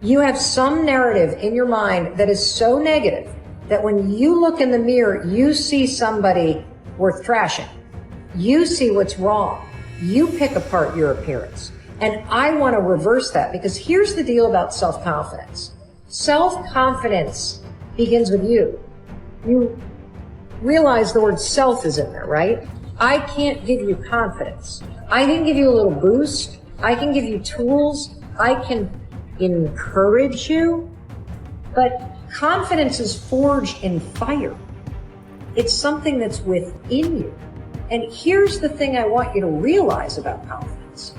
You have some narrative in your mind that is so negative that when you look in the mirror, you see somebody worth trashing. You see what's wrong. You pick apart your appearance. And I want to reverse that, because here's the deal about self-confidence. Self-confidence begins with you. You realize the word self is in there, right? I can't give you confidence. I can give you a little boost. I can give you tools. I can encourage you. But confidence is forged in fire. It's something that's within you. And here's the thing I want you to realize about confidence.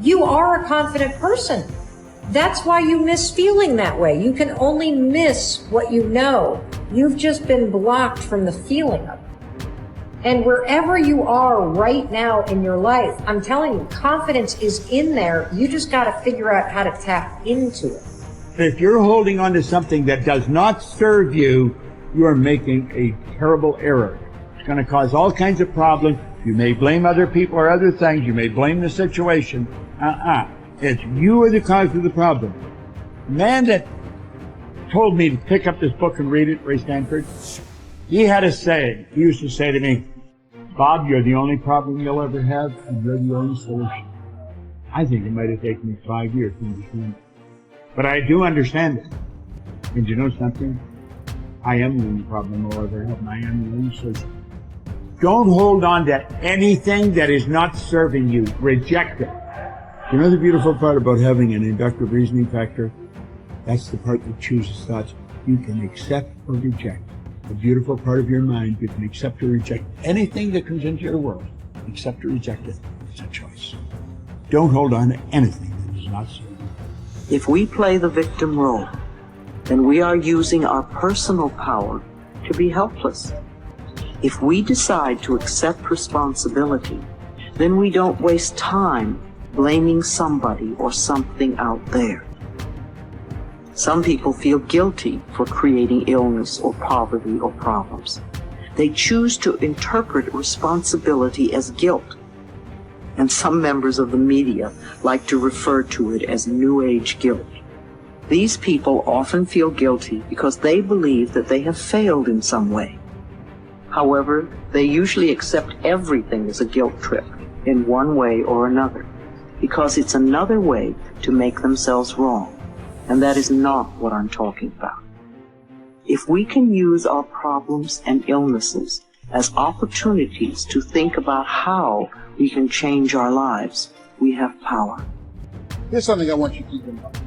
You are a confident person. That's why you miss feeling that way. You can only miss what you know. You've just been blocked from the feeling of it. And wherever you are right now in your life, I'm telling you, confidence is in there. You just got to figure out how to tap into it. If you're holding on to something that does not serve you, you are making a terrible error. It's going to cause all kinds of problems. You may blame other people or other things. You may blame the situation. It's you are the cause of the problem. The man that told me to pick up this book and read it, Ray Stanford, he had a saying. He used to say to me, Bob, you're the only problem you'll ever have, and you're the only solution. I think it might have taken me 5 years to understand it. But I do understand it. And you know something? I am the only problem I'll ever have, and I am the only solution. Don't hold on to anything that is not serving you. Reject it. You know the beautiful part about having an inductive reasoning factor? That's the part that chooses thoughts. You can accept or reject. The beautiful part of your mind, you can accept or reject anything that comes into your world. Accept or reject it. It's a choice. Don't hold on to anything that is not serving you. If we play the victim role, then we are using our personal power to be helpless. If we decide to accept responsibility, then we don't waste time blaming somebody or something out there. Some people feel guilty for creating illness or poverty or problems. They choose to interpret responsibility as guilt. And some members of the media like to refer to it as New Age guilt. These people often feel guilty because they believe that they have failed in some way. However, they usually accept everything as a guilt trip in one way or another, because it's another way to make themselves wrong. And that is not what I'm talking about. If we can use our problems and illnesses as opportunities to think about how we can change our lives, we have power. Here's something I want you to keep in mind.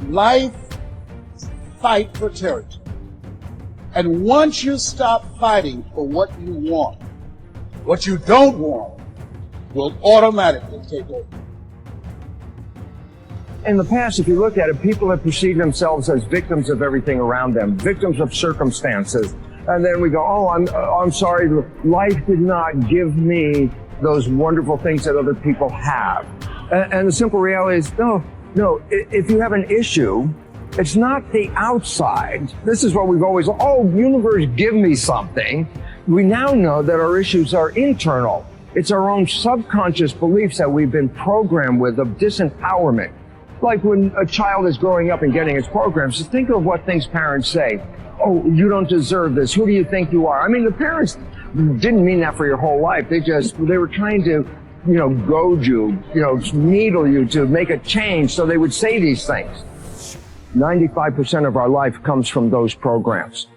Life, fight for territory. And once you stop fighting for what you want, what you don't want will automatically take over. In the past, if you look at it, people have perceived themselves as victims of everything around them, victims of circumstances. And then we go, oh, I'm sorry, life did not give me those wonderful things that other people have. And the simple reality is, no, if you have an issue, it's not the outside. This is what we've always, universe, give me something. We now know that our issues are internal. It's our own subconscious beliefs that we've been programmed with of disempowerment. Like when a child is growing up and getting its programs, just think of what things parents say. Oh, you don't deserve this. Who do you think you are? I mean, the parents didn't mean that for your whole life. They were trying to, goad you, needle you to make a change. So they would say these things. 95% of our life comes from those programs.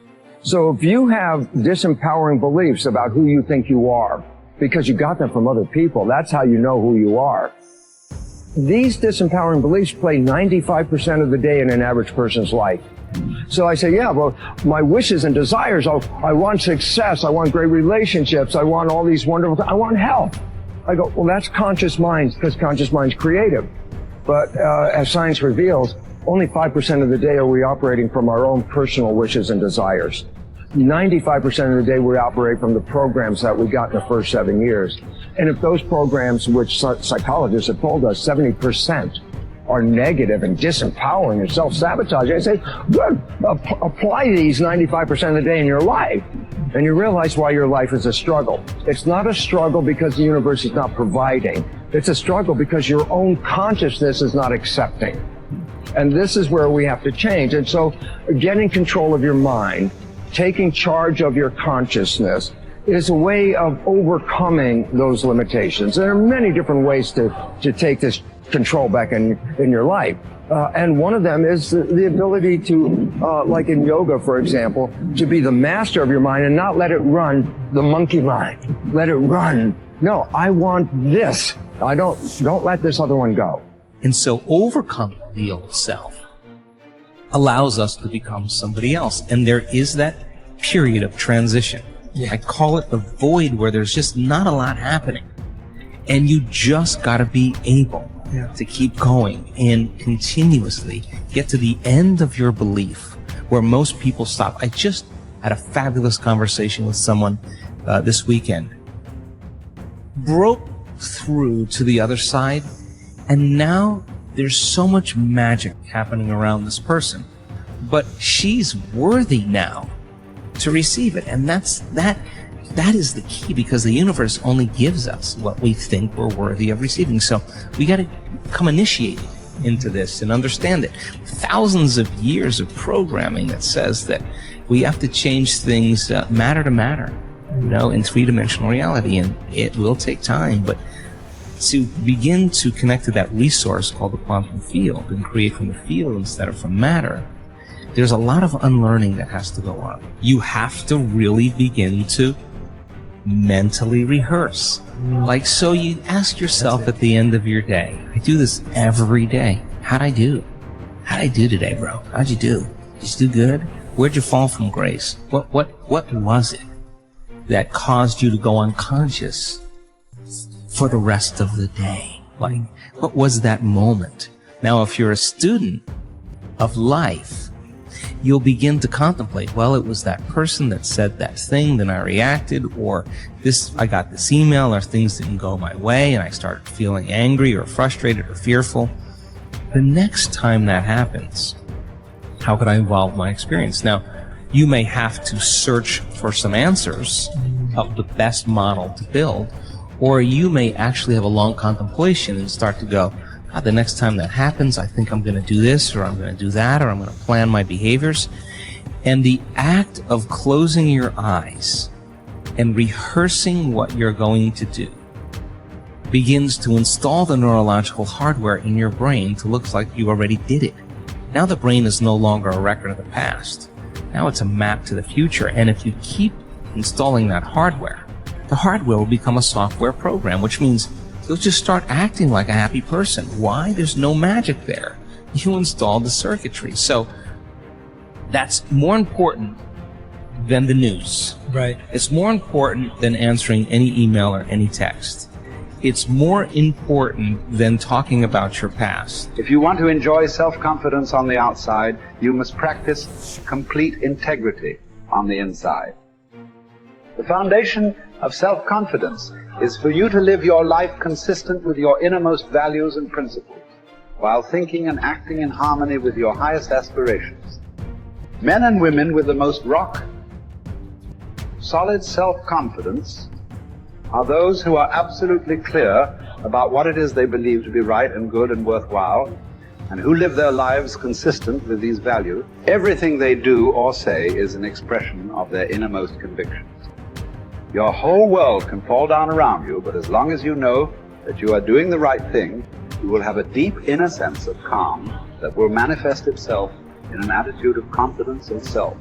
So if you have disempowering beliefs about who you think you are, because you got them from other people, that's how you know who you are. These disempowering beliefs play 95% of the day in an average person's life. So I say, my wishes and desires, I want success, I want great relationships, I want all these wonderful things, I want health. I go, well, that's conscious mind, because conscious mind's creative. But as science reveals, only 5% of the day are we operating from our own personal wishes and desires. 95% of the day we operate from the programs that we got in the first 7 years. And if those programs, which psychologists have told us 70% are negative and disempowering and self-sabotaging, I say, good, apply these 95% of the day in your life. And you realize why your life is a struggle. It's not a struggle because the universe is not providing. It's a struggle because your own consciousness is not accepting. And this is where we have to change. And so getting control of your mind, taking charge of your consciousness, is a way of overcoming those limitations. There are many different ways to take this control back in your life. And one of them is the ability to, like in yoga, for example, to be the master of your mind and not let it run the monkey mind. Let it run. No, I want this. Don't let this other one go. And so overcoming the old self allows us to become somebody else. And there is that period of transition. I call it the void, where there's just not a lot happening. And you just got to be able to keep going and continuously get to the end of your belief, where most people stop. I just had a fabulous conversation with someone this weekend. Broke through to the other side, and now there's so much magic happening around this person. But she's worthy now to receive it, and that is the key, because the universe only gives us what we think we're worthy of receiving. So we got to become initiated into this and understand it. Thousands of years of programming that says that we have to change things matter to matter, in three-dimensional reality, and it will take time. But to begin to connect to that resource called the quantum field and create from the field instead of from matter, there's a lot of unlearning that has to go on. You have to really begin to mentally rehearse. Like, so you ask yourself at the end of your day, I do this every day, how'd I do? How'd I do today, bro? How'd you do? Did you do good? Where'd you fall from grace? What was it that caused you to go unconscious for the rest of the day? Like, what was that moment? Now, if you're a student of life, you'll begin to contemplate, well, it was that person that said that thing, then I reacted, or I got this email, or things didn't go my way, and I started feeling angry or frustrated or fearful. The next time that happens, how could I evolve my experience? Now, you may have to search for some answers of the best model to build, or you may actually have a long contemplation and start to go, the next time that happens, I think I'm going to do this, or I'm going to do that, or I'm going to plan my behaviors. And the act of closing your eyes and rehearsing what you're going to do begins to install the neurological hardware in your brain to look like you already did it. Now the brain is no longer a record of the past. Now it's a map to the future. And if you keep installing that hardware, the hardware will become a software program, which means you'll just start acting like a happy person. Why? There's no magic there. You installed the circuitry. So that's more important than the news. Right. It's more important than answering any email or any text. It's more important than talking about your past. If you want to enjoy self-confidence on the outside, you must practice complete integrity on the inside. The foundation of self-confidence is for you to live your life consistent with your innermost values and principles, while thinking and acting in harmony with your highest aspirations. Men and women with the most solid self-confidence are those who are absolutely clear about what it is they believe to be right and good and worthwhile, and who live their lives consistent with these values. Everything they do or say is an expression of their innermost convictions. Your whole world can fall down around you, but as long as you know that you are doing the right thing, you will have a deep inner sense of calm that will manifest itself in an attitude of confidence and self.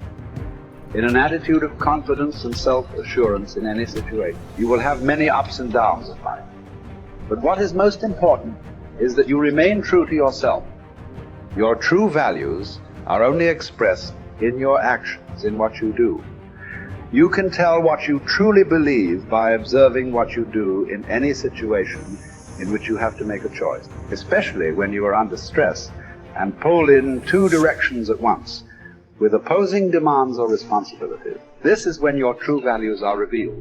In an attitude of confidence and self-assurance in any situation. You will have many ups and downs in life. But what is most important is that you remain true to yourself. Your true values are only expressed in your actions, in what you do. You can tell what you truly believe by observing what you do in any situation in which you have to make a choice, especially when you are under stress and pulled in two directions at once, with opposing demands or responsibilities. This is when your true values are revealed.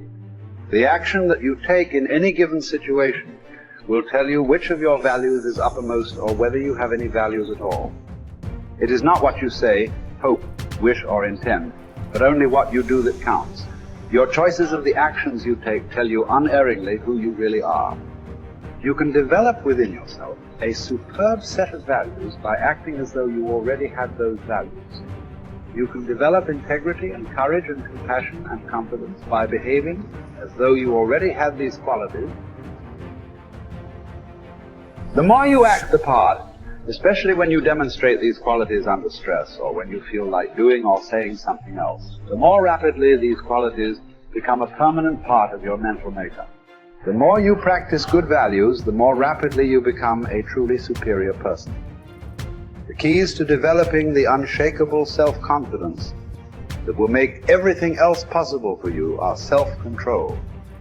The action that you take in any given situation will tell you which of your values is uppermost or whether you have any values at all. It is not what you say, hope, wish, or intend, but only what you do that counts. Your choices of the actions you take tell you unerringly who you really are. You can develop within yourself a superb set of values by acting as though you already had those values. You can develop integrity and courage and compassion and confidence by behaving as though you already had these qualities. The more you act the part, especially when you demonstrate these qualities under stress or when you feel like doing or saying something else, the more rapidly these qualities become a permanent part of your mental makeup. The more you practice good values, the more rapidly you become a truly superior person. The keys to developing the unshakable self-confidence that will make everything else possible for you are self-control,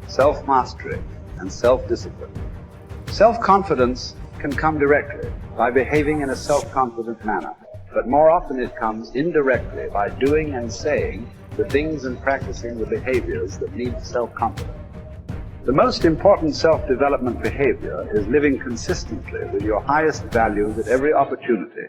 self-mastery, and self-discipline. Self-confidence can come directly by behaving in a self-confident manner, but more often it comes indirectly by doing and saying the things and practicing the behaviors that need self-confidence. The most important self-development behavior is living consistently with your highest values at every opportunity,